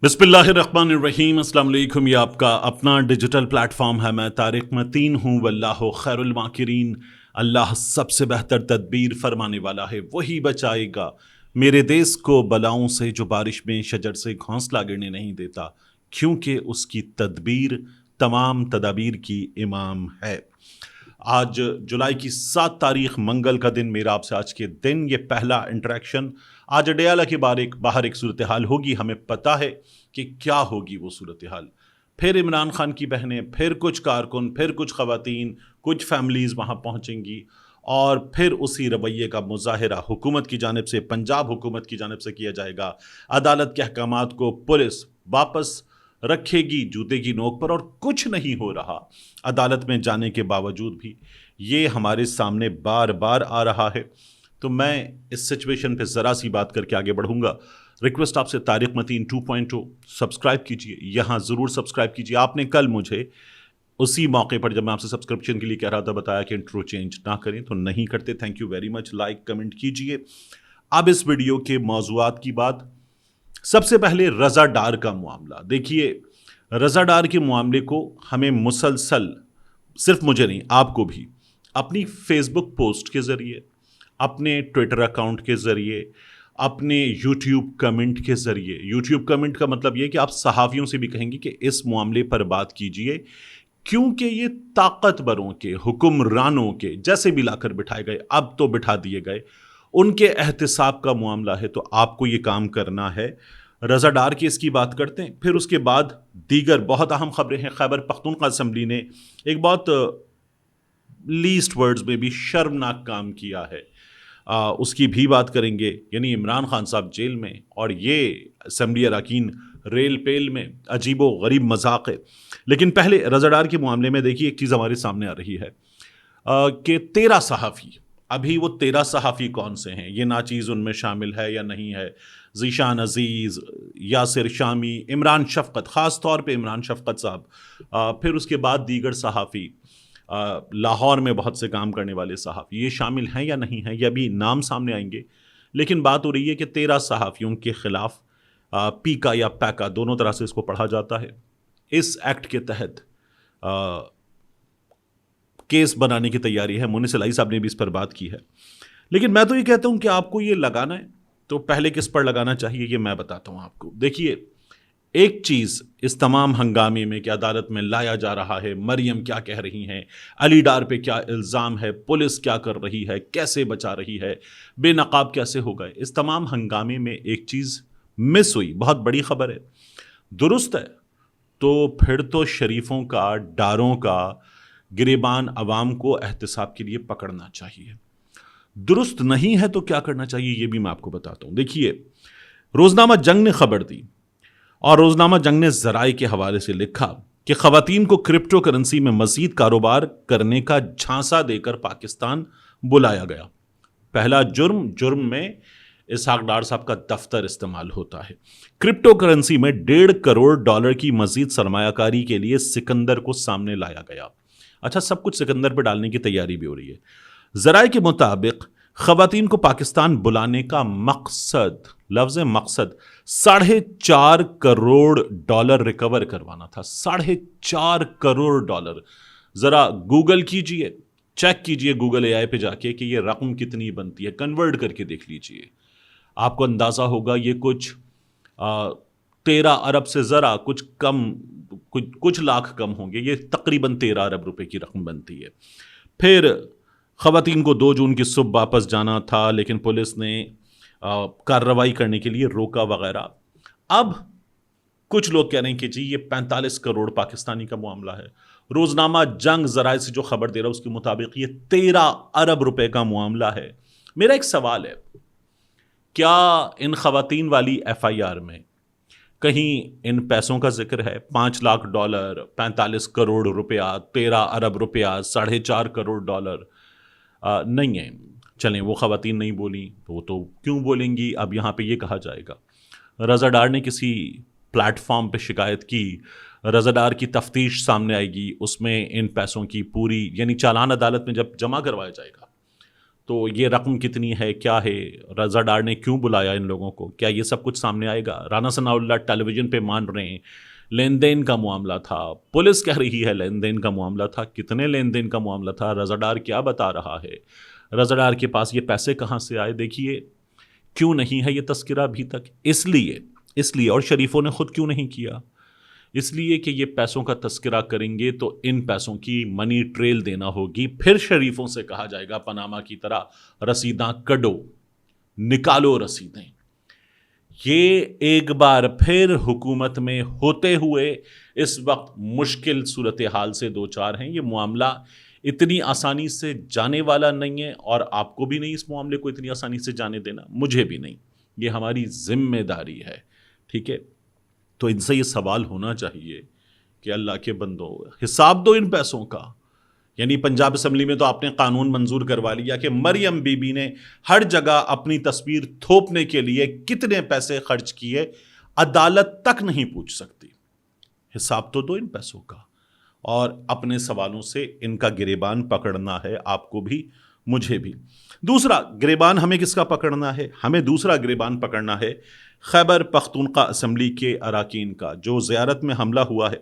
बिस्मिल्लाहिर्रहमानिर्रहीम। अस्सलाम वालेकुम। ये आपका अपना डिजिटल प्लेटफॉर्म है। मैं तारिक मतीन हूँ। वल्लाहु खैरुल माकिरीन। अल्लाह सबसे बेहतर तदबीर फरमाने वाला है, वही बचाएगा मेरे देश को बलाओं से जो बारिश में शजर से घोंसला गिरने नहीं देता, क्योंकि उसकी तदबीर तमाम तदाबीर की इमाम है। आज जुलाई की 7 तारीख मंगल का दिन, मेरा आपसे आज के दिन ये पहला इंटरेक्शन। आज अडयाला के बाहर एक सूरत हाल होगी, हमें पता है कि क्या होगी वो सूरत हाल। फिर इमरान खान की बहनें, फिर कुछ कारकुन, फिर कुछ ख़वातीन, कुछ फैमिलीज़ वहाँ पहुँचेंगी और फिर उसी रवैये का मुजाहरा हुकूमत की जानिब से, पंजाब हुकूमत की जानिब से किया जाएगा। अदालत के अहकामात को पुलिस वापस रखेगी जूते की नोक पर, और कुछ नहीं हो रहा। अदालत में जाने के बावजूद भी ये हमारे सामने बार बार आ रहा है। तो मैं इस सिचुएशन पे ज़रा सी बात करके आगे बढ़ूंगा। रिक्वेस्ट आपसे, तारिक मतीन 2.0 सब्सक्राइब कीजिए, यहाँ ज़रूर सब्सक्राइब कीजिए। आपने कल मुझे उसी मौके पर जब मैं आपसे सब्सक्रिप्शन के लिए कह रहा था बताया कि इंट्रो चेंज ना करें, तो नहीं करते। Thank you very much. Like comment कीजिए। अब इस वीडियो के मौज़ूआत की बात। सबसे पहले रज़ा डार का मामला देखिए। रज़ा डार के मामले को हमें मुसलसल, सिर्फ मुझे नहीं आपको भी, अपनी फेसबुक पोस्ट के ज़रिए, अपने ट्विटर अकाउंट के ज़रिए, अपने यूट्यूब कमेंट के ज़रिए, यूट्यूब कमेंट का मतलब ये कि आप सहाफ़ियों से भी कहेंगे कि इस मामले पर बात कीजिए, क्योंकि ये ताकतवरों के, हुक्मरानों के, जैसे भी लाकर बिठाए गए, अब तो बिठा दिए गए, उनके एहतिसाब का मामला है। तो आपको ये काम करना है। रज़ा डार केस की बात करते हैं, फिर उसके बाद दीगर बहुत अहम खबरें हैं। खैबर पख्तूनख्वा असम्बली ने एक बहुत लीस्ट वर्ड्स में भी शर्मनाक काम किया है, उसकी भी बात करेंगे। यानी इमरान खान साहब जेल में और ये असम्बली अरकान रेल पेल में, अजीबो गरीब मजाक है। लेकिन पहले रज़ा डार के मामले में देखिए, एक चीज़ हमारे सामने आ रही है कि 13 सहाफ़ी, अभी वो 13 सहाफ़ी कौन से हैं, ये नाचीज़ उनमें शामिल है या नहीं है। ज़ीशान अज़ीज़, यासिर शामी, इमरान शफ़क़त, ख़ास तौर पे इमरान शफ़क़त साहब, फिर उसके बाद दीगर सहाफ़ी, लाहौर में बहुत से काम करने वाले सहाफ़ी, ये शामिल हैं या नहीं हैं, ये अभी नाम सामने आएंगे। लेकिन बात हो रही है कि 13 सहाफ़ियों के ख़िलाफ़ पीका या पैका, दोनों तरह से इसको पढ़ा जाता है, इस एक्ट के तहत केस बनाने की तैयारी है। मुनिस अलाई साहब ने भी इस पर बात की है। लेकिन मैं तो ये कहता हूँ कि आपको ये लगाना है तो पहले किस पर लगाना चाहिए, ये मैं बताता हूँ आपको। देखिए, एक चीज़ इस तमाम हंगामे में कि अदालत में लाया जा रहा है, मरियम क्या कह रही हैं, अली डार पे क्या इल्ज़ाम है, पुलिस क्या कर रही है, कैसे बचा रही है, बेनकाब कैसे हो गए, इस तमाम हंगामे में एक चीज़ मिस हुई। बहुत बड़ी खबर है, दुरुस्त है तो फिर तो शरीफों का, डारों का, गिरेबान अवाम को एहतिसाब के लिए पकड़ना चाहिए। दुरुस्त नहीं है तो क्या करना चाहिए, ये भी मैं आपको बताता हूँ। देखिए, रोज़नामा जंग ने खबर दी और रोज़नामा जंग ने ज़राए के हवाले से लिखा कि ख़वातीन को क्रिप्टो करेंसी में मज़ीद कारोबार करने का झांसा देकर पाकिस्तान बुलाया गया। पहला जुर्म में इसहाक डार साहब का दफ्तर इस्तेमाल होता है। क्रिप्टो करेंसी में $1.5 करोड़ की मज़ीद सरमायाकारी के लिए सिकंदर को सामने लाया गया। अच्छा, सब कुछ सिकंदर पर डालने की तैयारी भी हो रही है। ज़राए के मुताबिक ख़वातीन को पाकिस्तान बुलाने का मकसद, लफ्ज़ मकसद, $4.5 करोड़ रिकवर करवाना था। $4.5 करोड़। ज़रा गूगल कीजिए, चेक कीजिए गूगल AI पे जाके कि ये रकम कितनी बनती है, कन्वर्ट करके देख लीजिए। आपको अंदाज़ा होगा ये कुछ 13 अरब से ज़रा कुछ कम, कुछ लाख कम होंगे। ये तकरीबन 13 अरब रुपए की रकम बनती है। फिर ख़वातीन को 2 जून की सुबह वापस जाना था, लेकिन पुलिस ने कार्रवाई करने के लिए रोका वगैरह। अब कुछ लोग कह रहे हैं कि जी ये 45 करोड़ पाकिस्तानी का मामला है। रोज़नामा जंग ज़राए से जो खबर दे रहा है उसके मुताबिक ये 13 अरब रुपए का मामला है। मेरा एक सवाल है, क्या इन ख़वातीन वाली FIR में कहीं इन पैसों का जिक्र है? $5 लाख, 45 करोड़ रुपया, 13 अरब रुपया, $4.5 करोड़ नहीं है। चलें, वो ख़वातीन नहीं बोली तो वो तो क्यों बोलेंगी। अब यहाँ पे ये कहा जाएगा, रज़ा डार ने किसी प्लेटफॉर्म पे शिकायत की, रज़ा डार की तफ्तीश सामने आएगी, उसमें इन पैसों की पूरी, यानी चालान अदालत में जब जमा करवाया जाएगा تو یہ رقم کتنی ہے، کیا ہے، رضا ڈار نے کیوں بلایا ان لوگوں کو، کیا یہ سب کچھ سامنے آئے گا؟ رانا ثناء اللہ ٹیلی ویژن پہ مان رہے ہیں لین دین کا معاملہ تھا، پولیس کہہ رہی ہے لین دین کا معاملہ تھا، کتنے لین دین کا معاملہ تھا، رضا ڈار کیا بتا رہا ہے، رضا ڈار کے پاس یہ پیسے کہاں سے آئے؟ دیکھیے کیوں نہیں ہے یہ تذکرہ ابھی تک، اس لیے اور شریفوں نے خود کیوں نہیں کیا؟ اس لیے کہ یہ پیسوں کا تذکرہ کریں گے تو ان پیسوں کی منی ٹریل دینا ہوگی، پھر شریفوں سے کہا جائے گا پاناما کی طرح رسیداں کڈو، نکالو رسیدیں۔ یہ ایک بار پھر حکومت میں ہوتے ہوئے اس وقت مشکل صورتحال سے دوچار ہیں۔ یہ معاملہ اتنی آسانی سے جانے والا نہیں ہے، اور آپ کو بھی نہیں اس معاملے کو اتنی آسانی سے جانے دینا، مجھے بھی نہیں، یہ ہماری ذمہ داری ہے، ٹھیک ہے؟ تو ان سے یہ سوال ہونا چاہیے کہ اللہ کے بندو حساب دو ان پیسوں کا۔ یعنی پنجاب اسمبلی میں تو آپ نے قانون منظور کروا لیا کہ مریم بی بی نے ہر جگہ اپنی تصویر تھوپنے کے لیے کتنے پیسے خرچ کیے، عدالت تک نہیں پوچھ سکتی۔ حساب تو دو ان پیسوں کا، اور اپنے سوالوں سے ان کا گریبان پکڑنا ہے، آپ کو بھی مجھے بھی۔ دوسرا گریبان ہمیں کس کا پکڑنا ہے؟ ہمیں دوسرا گریبان پکڑنا ہے خیبر پختونخوا اسمبلی کے اراکین کا، جو زیارت میں حملہ ہوا ہے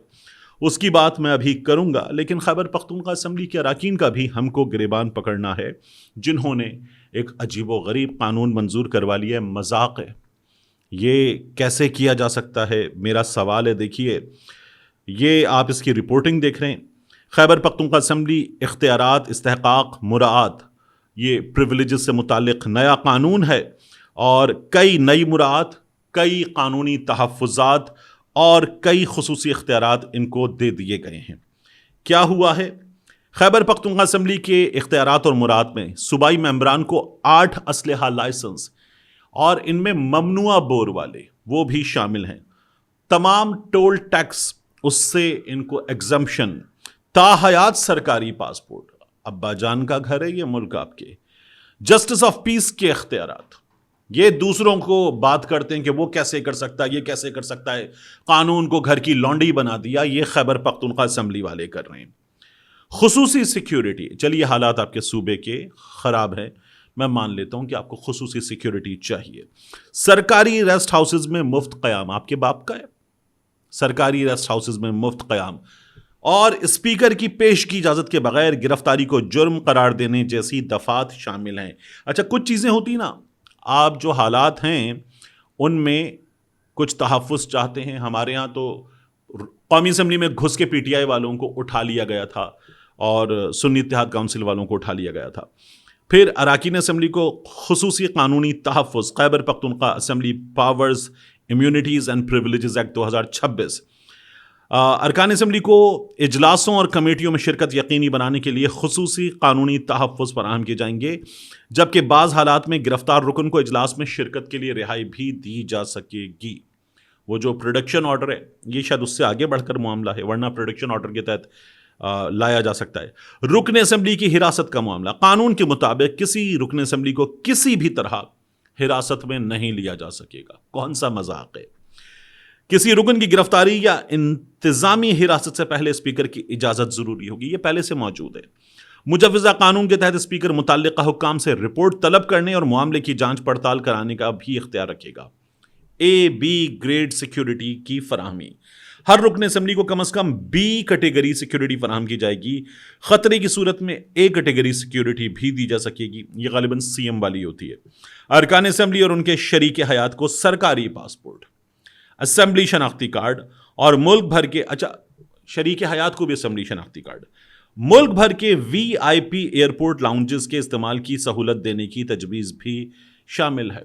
اس کی بات میں ابھی کروں گا، لیکن خیبر پختونخوا اسمبلی کے اراکین کا بھی ہم کو گریبان پکڑنا ہے، جنہوں نے ایک عجیب و غریب قانون منظور کروا لیا ہے۔ مذاق ہے یہ، کیسے کیا جا سکتا ہے؟ میرا سوال ہے، دیکھیے یہ آپ اس کی رپورٹنگ دیکھ رہے ہیں، خیبر پختونخوا اسمبلی اختیارات استحقاق مراعات، یہ پریویلیجز سے متعلق نیا قانون ہے، اور کئی نئی مراعات، کئی قانونی تحفظات اور کئی خصوصی اختیارات ان کو دے دیے گئے ہیں۔ کیا ہوا ہے؟ خیبر پختونخوا اسمبلی کے اختیارات اور مراعات میں صوبائی ممبران کو 8 اسلحہ لائسنس، اور ان میں ممنوعہ بور والے وہ بھی شامل ہیں، تمام ٹول ٹیکس اس سے ان کو ایگزمپشن، تاحیات سرکاری پاسپورٹ، ابا جان کا گھر ہے یہ ملک آپ کے، جسٹس آف پیس کے اختیارات۔ یہ دوسروں کو بات کرتے ہیں کہ وہ کیسے کر سکتا ہے، یہ کیسے کر سکتا ہے، قانون کو گھر کی لونڈی بنا دیا، یہ خیبر پختونخوا اسمبلی والے کر رہے ہیں۔ خصوصی سیکیورٹی، چلیے حالات آپ کے صوبے کے خراب ہیں، میں مان لیتا ہوں کہ آپ کو خصوصی سیکیورٹی چاہیے۔ سرکاری ریسٹ ہاؤسز میں مفت قیام، آپ کے باپ کا ہے، سرکاری ریسٹ ہاؤسز میں مفت قیام، اور اسپیکر کی پیش کی اجازت کے بغیر گرفتاری کو جرم قرار دینے جیسی دفعات شامل ہیں۔ اچھا کچھ چیزیں ہوتی نا، آپ جو حالات ہیں ان میں کچھ تحفظ چاہتے ہیں، ہمارے ہاں تو قومی اسمبلی میں گھس کے پی ٹی آئی والوں کو اٹھا لیا گیا تھا، اور سنی اتحاد کونسل والوں کو اٹھا لیا گیا تھا۔ پھر اراکین اسمبلی کو خصوصی قانونی تحفظ، Khyber Pakhtunkhwa assembly powers immunities and privileges act 2026۔ ارکان اسمبلی کو اجلاسوں اور کمیٹیوں میں شرکت یقینی بنانے کے لیے خصوصی قانونی تحفظ فراہم کیے جائیں گے، جبکہ بعض حالات میں گرفتار رکن کو اجلاس میں شرکت کے لیے رہائی بھی دی جا سکے گی۔ وہ جو پروڈکشن آرڈر ہے یہ شاید اس سے آگے بڑھ کر معاملہ ہے، ورنہ پروڈکشن آرڈر کے تحت لایا جا سکتا ہے۔ رکن اسمبلی کی حراست کا معاملہ، قانون کے مطابق کسی رکن اسمبلی کو کسی بھی طرح حراست میں نہیں لیا جا سکے گا۔ کون سا مذاق ہے؟ کسی رکن کی گرفتاری یا انتظامی حراست سے پہلے اسپیکر کی اجازت ضروری ہوگی، یہ پہلے سے موجود ہے۔ مجوزہ قانون کے تحت اسپیکر متعلقہ حکام سے رپورٹ طلب کرنے اور معاملے کی جانچ پڑتال کرانے کا بھی اختیار رکھے گا۔ اے بی گریڈ سیکیورٹی کی فراہمی، ہر رکن اسمبلی کو کم از کم بی کیٹیگری سیکیورٹی فراہم کی جائے گی، خطرے کی صورت میں اے کیٹیگری سیکیورٹی بھی دی جا سکے گی، یہ غالباً سی ایم والی ہوتی ہے۔ ارکان اسمبلی اور ان کے شریک حیات کو سرکاری پاسپورٹ، اسمبلی شناختی کارڈ اور ملک بھر کے، اچھا شریک حیات کو بھی اسمبلی شناختی کارڈ، ملک بھر کے وی آئی پی ایئرپورٹ لاؤنجز کے استعمال کی سہولت دینے کی تجویز بھی شامل ہے۔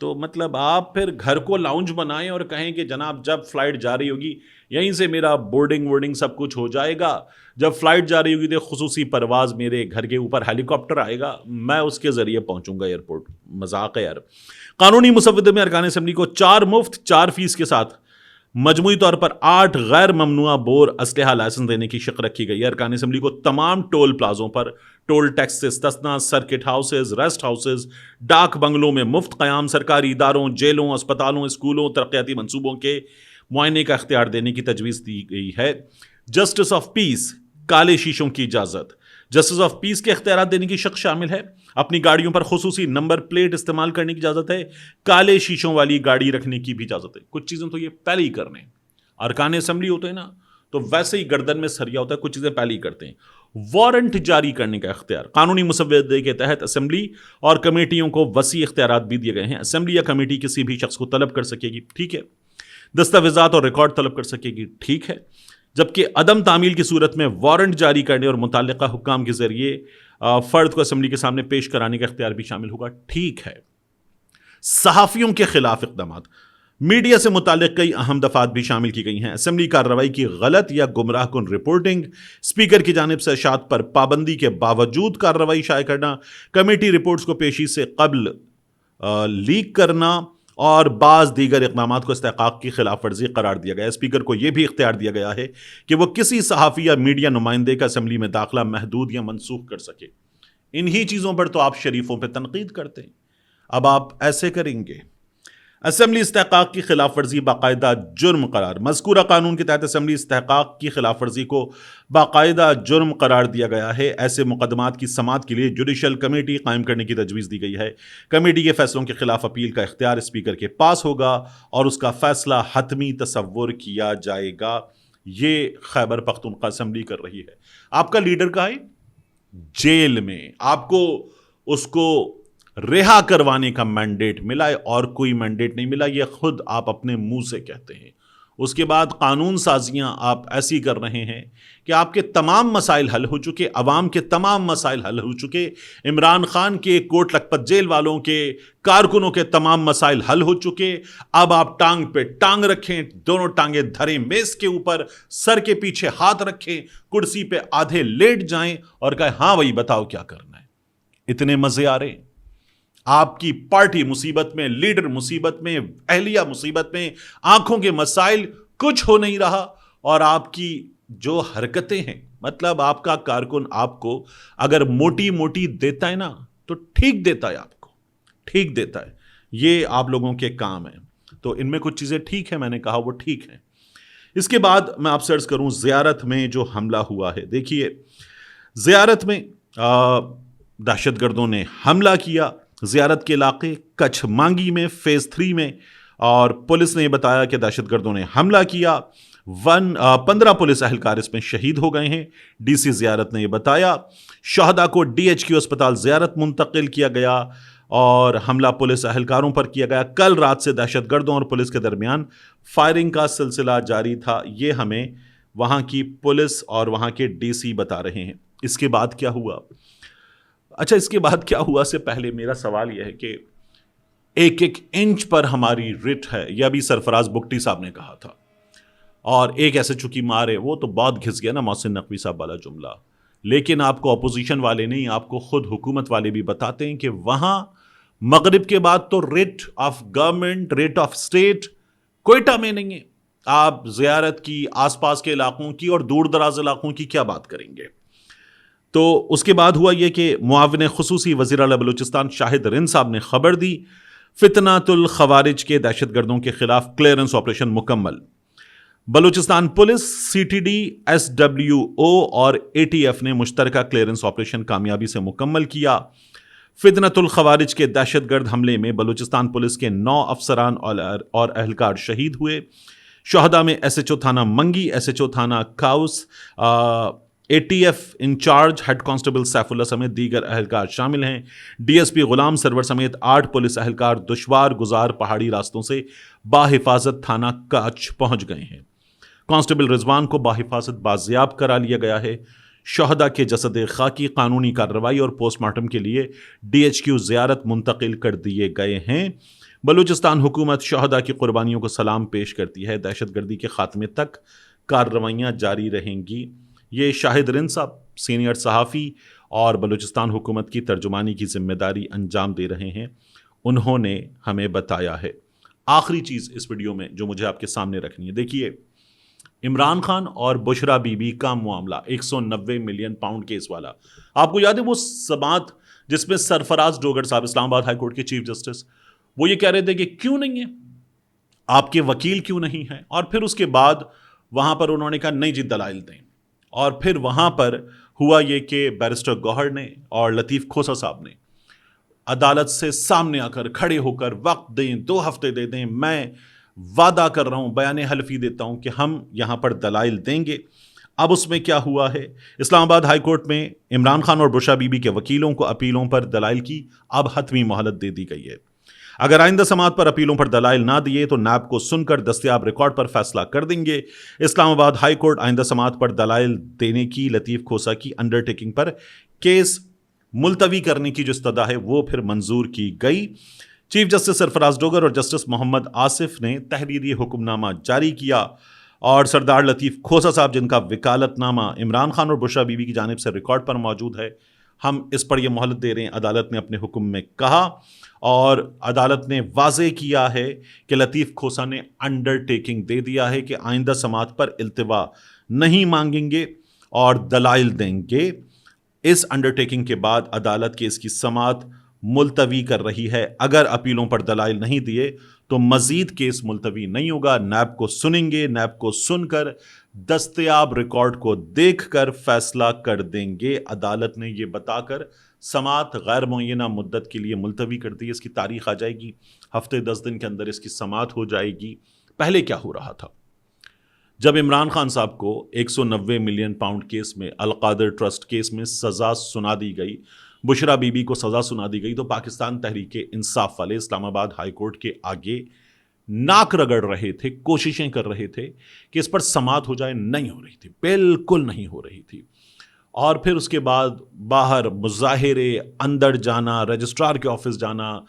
تو مطلب آپ پھر گھر کو لاؤنج بنائیں اور کہیں کہ جناب جب فلائٹ جا رہی ہوگی یہیں سے میرا بورڈنگ وورڈنگ سب کچھ ہو جائے گا، جب فلائٹ جا رہی ہوگی تو خصوصی پرواز میرے گھر کے اوپر ہیلی کاپٹر آئے گا، میں اس کے ذریعے پہنچوں گا ایئرپورٹ۔ مذاق ہے یار۔ قانونی مسودے میں ارکان اسمبلی کو 4 مفت 4 فیس کے ساتھ مجموعی طور پر 8 غیر ممنوعہ بور اسلحہ لائسنس دینے کی شق رکھی گئی ہے۔ ارکان اسمبلی کو تمام ٹول پلازوں پر ٹول ٹیکس سے استثنا، سرکٹ ہاؤسز، ریسٹ ہاؤسز، ڈاک بنگلوں میں مفت قیام، سرکاری اداروں، جیلوں، اسپتالوں، اسکولوں، ترقیاتی منصوبوں کے معائنے کا اختیار دینے کی تجویز دی گئی ہے۔ جسٹس آف پیس، کالے شیشوں کی اجازت، जस्टिस ऑफ पीस के इख्तियारात देने की शक शामिल है। अपनी गाड़ियों पर खुसूसी नंबर प्लेट इस्तेमाल करने की इजाजत है। काले शीशों वाली गाड़ी रखने की भी इजाजत है। कुछ चीजें तो ये पहले ही करने हैं। अरकान असेंबली होते हैं ना, तो वैसे ही गर्दन में सरिया होता है, कुछ चीजें पहले ही करते हैं। वारंट जारी करने का इख्तियार कानूनी मुसव्वदे के तहत असेंबली और कमेटियों को वसी इख्तियारात भी दिए गए हैं। असेंबली या कमेटी किसी भी शख्स को तलब कर सकेगी, ठीक है। दस्तावेजात और रिकॉर्ड तलब कर सकेगी, ठीक है। जबकि अदम तामील की सूरत में वारंट जारी करने और मुताल्लिका हुक्काम के जरिए फर्द को असेंबली के सामने पेश कराने का इख्तियार भी शामिल होगा, ठीक है। सहाफियों के खिलाफ इक़दामात, मीडिया से मुताल्लिक कई अहम दफात भी शामिल की गई हैं। असेंबली कार्रवाई की गलत या गुमराह कुन रिपोर्टिंग, स्पीकर की जानिब से अशात पर पाबंदी के बावजूद कार्रवाई शाये करना, कमेटी रिपोर्ट्स को पेशी से कबल लीक करना और बाज़ दीगर इक़दामात को इस्तेहक़ाक़ की खिलाफ वर्जी करार दिया गया है। स्पीकर को यह भी इख्तियार दिया गया है कि वह किसी सहाफ़ी या मीडिया नुमाइंदे का असेंबली में दाखिला महदूद या मनसूख कर सके। इन्हीं चीज़ों पर तो आप शरीफों पर तनकीद करते हैं, अब आप ऐसे करेंगे। असेंबली इस्तेहक़ाक़ की खिलाफ वर्जी बाकायदा जुर्म करार, मज़कूरा कानून के तहत असेंबली इस्तेहक़ाक़ की खिलाफ वर्जी को बाकायदा जुर्म करार दिया गया है। ऐसे मुकदमात की समाअत के लिए जुडिशल कमेटी कायम करने की तजवीज़ दी गई है। कमेटी के फैसलों के खिलाफ अपील का इख्तियार स्पीकर के पास होगा और उसका फैसला हतमी तसव्वुर किया जाएगा। ये खैबर पख्तूनख्वा असेंबली कर रही है। आपका लीडर कहाँ है? जेल में। आपको उसको रिहा करवाने का मैंडेट मिला है और कोई मैंडेट नहीं मिला, ये खुद आप अपने मुंह से कहते हैं। उसके बाद कानून साजियां आप ऐसी कर रहे हैं कि आपके तमाम मसाइल हल हो चुके, अवाम के तमाम मसाइल हल हो चुके, इमरान खान के, कोट लखपत जेल वालों के, कारकुनों के तमाम मसाइल हल हो चुके। अब आप टांग पे टांग रखें, दोनों टांगे धरें मेज के ऊपर, सर के पीछे हाथ रखें, कुर्सी पे आधे लेट जाएं और कहें हाँ भाई बताओ क्या करना है। इतने मजे आ रहे हैं। आपकी पार्टी मुसीबत में, लीडर मुसीबत में, अहलिया मुसीबत में, आंखों के मसाइल, कुछ हो नहीं रहा। और आपकी जो हरकतें हैं, मतलब आपका कारकुन आपको अगर मोटी मोटी देता है ना तो ठीक देता है, आपको ठीक देता है। ये आप लोगों के काम है। तो इनमें कुछ चीजें ठीक है, मैंने कहा वो ठीक है। इसके बाद मैं आपसे अर्ज करूं, ज़ियारत में जो हमला हुआ है, देखिए ज़ियारत में दहशतगर्दों ने हमला किया। ज़ियारत के इलाके कच्छ मांगी में फेज़ 3 में, और पुलिस ने बताया कि दहशतगर्दों ने हमला किया। 15 पुलिस अहलकार इसमें शहीद हो गए हैं। डीसी ज़ियारत ने यह बताया। शहदा को DHQ अस्पताल ज़ियारत मुंतकिल किया गया और हमला पुलिस अहलकारों पर किया गया। कल रात से दहशतगर्दों और पुलिस के दरमियान फायरिंग का सिलसिला जारी था। ये हमें वहाँ की पुलिस और वहाँ के DC बता रहे हैं। इसके बाद क्या हुआ? अच्छा, इसके बाद क्या हुआ से पहले मेरा सवाल यह है कि एक एक इंच पर हमारी रिट है, यह भी सरफराज बुगटी साहब ने कहा था। और एक ऐसे चुकी मारे, वो तो बहुत घिस गया ना मोहसिन नकवी साहब वाला जुमला। लेकिन आपको अपोजिशन वाले नहीं, आपको खुद हुकूमत वाले भी बताते हैं कि वहां मगरिब के बाद तो writ of government, writ of state Quetta में नहीं है। आप ज़ियारत की, आसपास के इलाकों की और दूर दराज इलाकों की क्या बात करेंगे? तो उसके बाद हुआ यह कि मुआविन खुसूसी वज़ीर आला बलूचिस्तान शाहिद रिंद साहब ने खबर दी, फितनातुल खवारिज के दहशतगर्दों के खिलाफ क्लियरेंस ऑपरेशन मुकम्मल। बलूचिस्तान पुलिस, CTD, SWO और ATF ने मुश्तरका क्लियरेंस ऑपरेशन कामयाबी से मुकम्मल किया। फितनातुल खवारिज के दहशतगर्द हमले में बलूचिस्तान पुलिस के 9 अफसरान और अहलकार शहीद हुए। शहदा में SHO थाना मंगी, SHO थाना काउस, ATF incharge head constable Saifullah समेत दीगर अहलकार शामिल हैं। DSP गुलाम सरवर समेत 8 पुलिस अहलकार दुश्वार गुजार पहाड़ी रास्तों से बाहिफाजत थाना कच्छ पहुंच गए हैं। कांस्टेबल रिजवान को बाहिफाजत बाजियाब करा लिया गया है। शहदा के जसद खाकी कानूनी कार्रवाई और पोस्टमार्टम के लिए DHQ ज़ियारत मुंतकिल कर दिए गए हैं। बलूचिस्तान हुकूमत शहदा की कुर्बानियों को सलाम पेश करती है। दहशतगर्दी के खात्मे तक कार्रवाइयाँ जारी रहेंगी। ये शाहिद रिंद साहब सीनियर सहाफ़ी और बलूचिस्तान हुकूमत की तर्जुमानी की जिम्मेदारी अंजाम दे रहे हैं, उन्होंने हमें बताया है। आखिरी चीज़ इस वीडियो में जो मुझे आपके सामने रखनी है, देखिए इमरान खान और बुशरा बीबी का मामला 190 मिलियन पाउंड केस वाला, आपको याद है वो समात जिसमें सरफराज डोगर साहब, इस्लामाबाद हाई कोर्ट के चीफ जस्टिस, वो ये कह रहे थे कि क्यों नहीं है, आपके वकील क्यों नहीं है, और फिर उसके बाद वहाँ पर उन्होंने कहा नहीं जी दलाइल दें, और फिर वहाँ पर ہوا یہ کہ بیرسٹر گوہر نے اور لطیف کھوسا صاحب نے عدالت سے سامنے آ کر کھڑے ہو کر وقت دیں، 2 ہفتے دے دیں، میں وعدہ کر رہا ہوں، بیان حلفی دیتا ہوں کہ ہم یہاں پر دلائل دیں گے۔ اب اس میں کیا ہوا ہے، اسلام آباد ہائی کورٹ میں عمران خان اور بشرا بی بی کے وکیلوں کو اپیلوں پر دلائل کی اب حتمی مہلت دے دی گئی ہے۔ اگر آئندہ سماعت پر اپیلوں پر دلائل نہ دیے تو نیب کو سن کر دستیاب ریکارڈ پر فیصلہ کر دیں گے۔ اسلام آباد ہائی کورٹ آئندہ سماعت پر دلائل دینے کی لطیف کھوسا کی انڈرٹیکنگ پر کیس ملتوی کرنے کی جو استدعا ہے وہ پھر منظور کی گئی۔ چیف جسٹس سرفراز ڈوگر اور جسٹس محمد آصف نے تحریری حکم نامہ جاری کیا اور سردار لطیف کھوسا صاحب جن کا وکالت نامہ عمران خان اور بشرا بی بی کی جانب سے ریکارڈ پر موجود ہے، ہم اس پر یہ مہلت دے رہے ہیں۔ عدالت نے اپنے حکم میں کہا اور عدالت نے واضح کیا ہے کہ لطیف کھوسا نے انڈرٹیکنگ دے دیا ہے کہ آئندہ سماعت پر التوا نہیں مانگیں گے اور دلائل دیں گے۔ اس انڈرٹیکنگ کے بعد عدالت کیس کی سماعت ملتوی کر رہی ہے۔ اگر اپیلوں پر دلائل نہیں دیے تو مزید کیس ملتوی نہیں ہوگا، نیب کو سنیں گے، نیب کو سن کر دستیاب ریکارڈ کو دیکھ کر فیصلہ کر دیں گے۔ عدالت نے یہ بتا کر سماعت غیر معینہ مدت کے لیے ملتوی کر دی، اس کی تاریخ آ جائے گی، ہفتے 10 دن کے اندر اس کی سماعت ہو جائے گی۔ پہلے کیا ہو رہا تھا، جب عمران خان صاحب کو 190 ملین پاؤنڈ کیس میں، القادر ٹرسٹ کیس میں سزا سنا دی گئی، بشرا بی بی کو سزا سنا دی گئی، تو پاکستان تحریک انصاف والے اسلام آباد ہائی کورٹ کے آگے ناک رگڑ رہے تھے، کوششیں کر رہے تھے کہ اس پر سماعت ہو جائے، نہیں ہو رہی تھی، بالکل نہیں ہو رہی تھی۔ اور پھر اس کے بعد باہر مظاہرے، اندر جانا، رجسٹرار کے آفس جانا،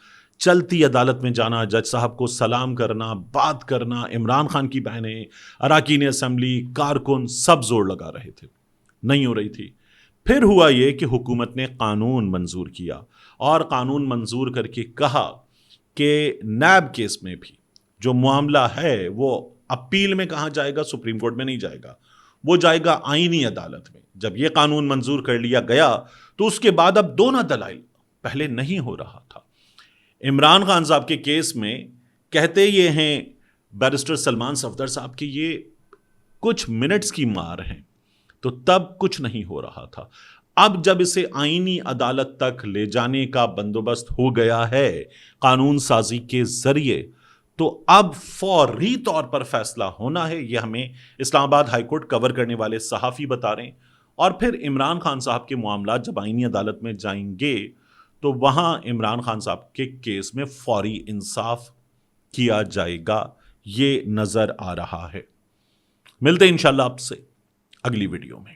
چلتی عدالت میں جانا، جج صاحب کو سلام کرنا، بات کرنا، عمران خان کی بہنیں، اراکین اسمبلی، کارکن سب زور لگا رہے تھے، نہیں ہو رہی تھی۔ پھر ہوا یہ کہ حکومت نے قانون منظور کیا اور قانون منظور کر کے کہا کہ نیب کیس میں بھی جو معاملہ ہے وہ اپیل میں کہاں جائے گا، سپریم کورٹ میں نہیں جائے گا، وہ جائے گا آئینی عدالت میں۔ جب یہ قانون منظور کر لیا گیا تو اس کے بعد اب دونوں دلائل، پہلے نہیں ہو رہا تھا۔ عمران خان صاحب کے کیس میں کہتے یہ ہیں بیرسٹر سلمان صفدر صاحب کہ یہ کچھ منٹس کی مار ہیں، تو تب کچھ نہیں ہو رہا تھا۔ اب جب اسے آئینی عدالت تک لے جانے کا بندوبست ہو گیا ہے قانون سازی کے ذریعے، تو اب فوری طور پر فیصلہ ہونا ہے۔ یہ ہمیں اسلام آباد ہائی کورٹ کور کرنے والے صحافی بتا رہے ہیں۔ اور پھر عمران خان صاحب کے معاملات جب آئینی عدالت میں جائیں گے تو وہاں عمران خان صاحب کے کیس میں فوری انصاف کیا جائے گا، یہ نظر آ رہا ہے۔ ملتے ہیں انشاءاللہ آپ سے اگلی ویڈیو میں۔